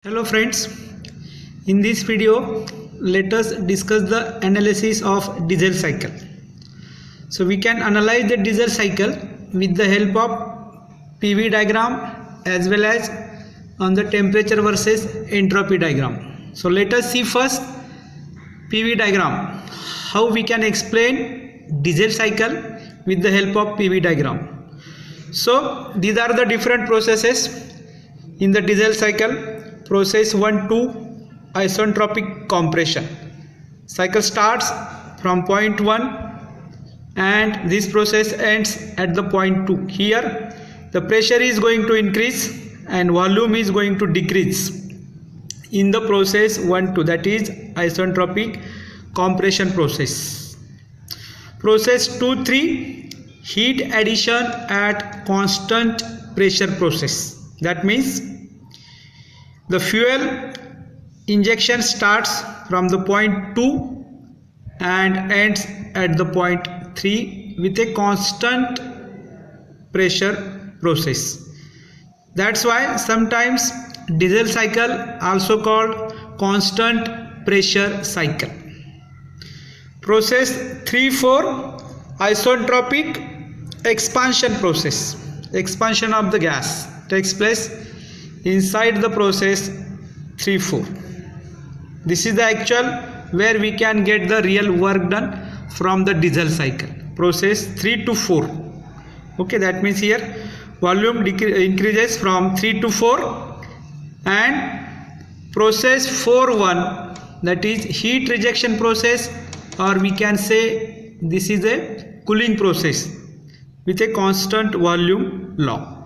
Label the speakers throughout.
Speaker 1: Hello friends, in this video let us discuss the analysis of diesel cycle. So we can analyze the diesel cycle with the help of PV diagram as well as on the temperature versus entropy diagram. So let us see first PV diagram, how we can explain diesel cycle with the help of PV diagram. So these are the different processes in the diesel cycle. Process 1 to isentropic compression. Cycle starts from point 1 and this process ends at the point 2. Here the pressure is going to increase and volume is going to decrease in the process 1 to, that is isentropic compression process. Process 2 3, heat addition at constant pressure process. That means the fuel injection starts from the point 2 and ends at the point 3 with a constant pressure process. That's why sometimes diesel cycle also called constant pressure cycle. Process 3-4, isentropic expansion process. Expansion of the gas takes place inside the process 3-4. This is the actual where we can get the real work done from the diesel cycle. Process 3 to 4. Okay, that means here volume increases from 3 to 4, and process 4-1, that is heat rejection process, or we can say this is a cooling process with a constant volume law.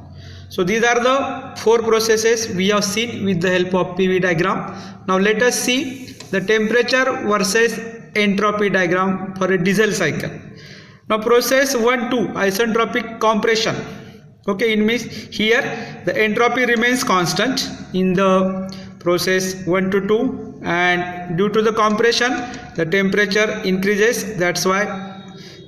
Speaker 1: So these are the four processes we have seen with the help of PV diagram. Now let us see the temperature versus entropy diagram for a diesel cycle. Now process 1-2, isentropic compression. Okay, it means here the entropy remains constant in the process 1-2, and due to the compression the temperature increases. That's why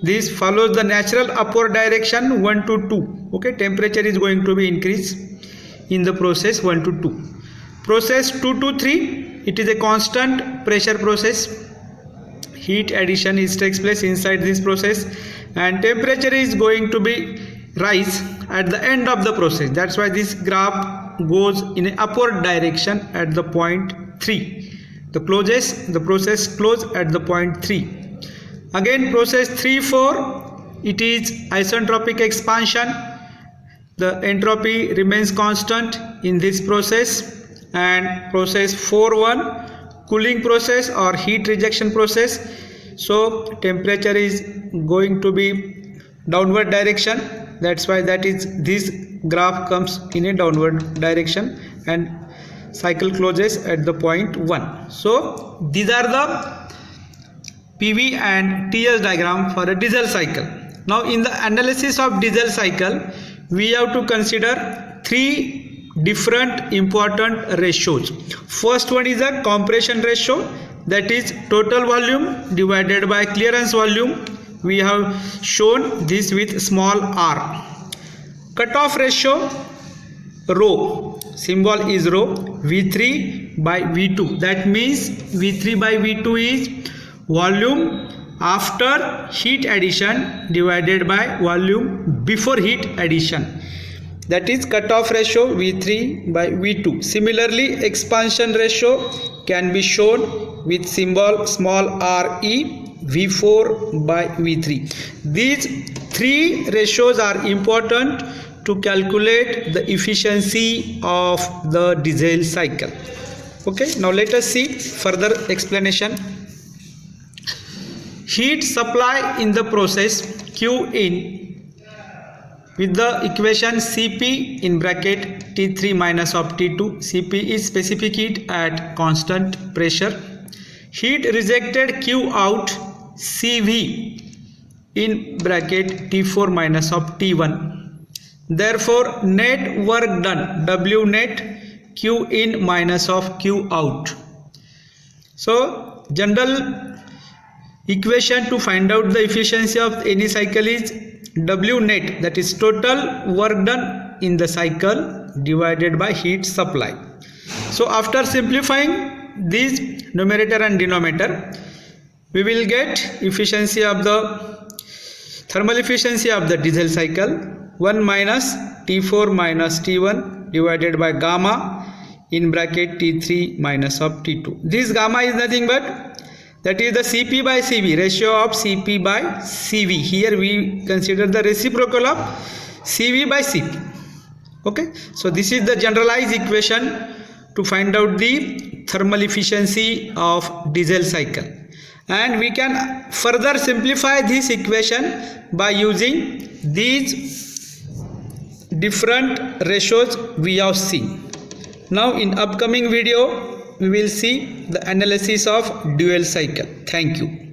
Speaker 1: this follows the natural upward direction 1-2. Okay, temperature is going to be increased in the process 1-2. Process 2-3, it is a constant pressure process. Heat addition takes place inside this process, and temperature is going to be rise at the end of the process. That's why this graph goes in an upward direction at the point 3. The process close at the point 3. Again process 3-4, it is isentropic expansion. The entropy remains constant in this process. And process 4-1, cooling process or heat rejection process. So temperature is going to be downward direction. That's why this graph comes in a downward direction and cycle closes at the point 1. So these are the PV and TS diagram for a diesel cycle. Now in the analysis of diesel cycle, we have to consider three different important ratios. First one is the compression ratio, that is total volume divided by clearance volume. We have shown this with small r. Cutoff ratio, rho, symbol is rho, V3 by V2. That means V3 by V2 is volume after heat addition divided by volume before heat addition. That is cutoff ratio V3 by V2. Similarly, expansion ratio can be shown with symbol small re, V4 by V3. These three ratios are important to calculate the efficiency of the diesel cycle. Okay, now let us see further explanation. Heat supply in the process Q in with the equation Cp in bracket T3 minus of T2. Cp is specific heat at constant pressure. Heat rejected Q out, Cv in bracket T4 minus of T1. Therefore net work done, W net, Q in minus of Q out. So general equation to find out the efficiency of any cycle is W net, that is total work done in the cycle, divided by heat supply. So after simplifying these numerator and denominator, we will get efficiency of the thermal efficiency of the diesel cycle 1 minus T4 minus T1 divided by gamma in bracket T3 minus of T2. This gamma is nothing but that is the Cp by Cv, ratio of Cp by Cv. Here we consider the reciprocal of Cv by Cp. Okay, so this is the generalized equation to find out the thermal efficiency of diesel cycle, and we can further simplify this equation by using these different ratios we have seen. Now in upcoming video we will see the analysis of dual cycle. Thank you.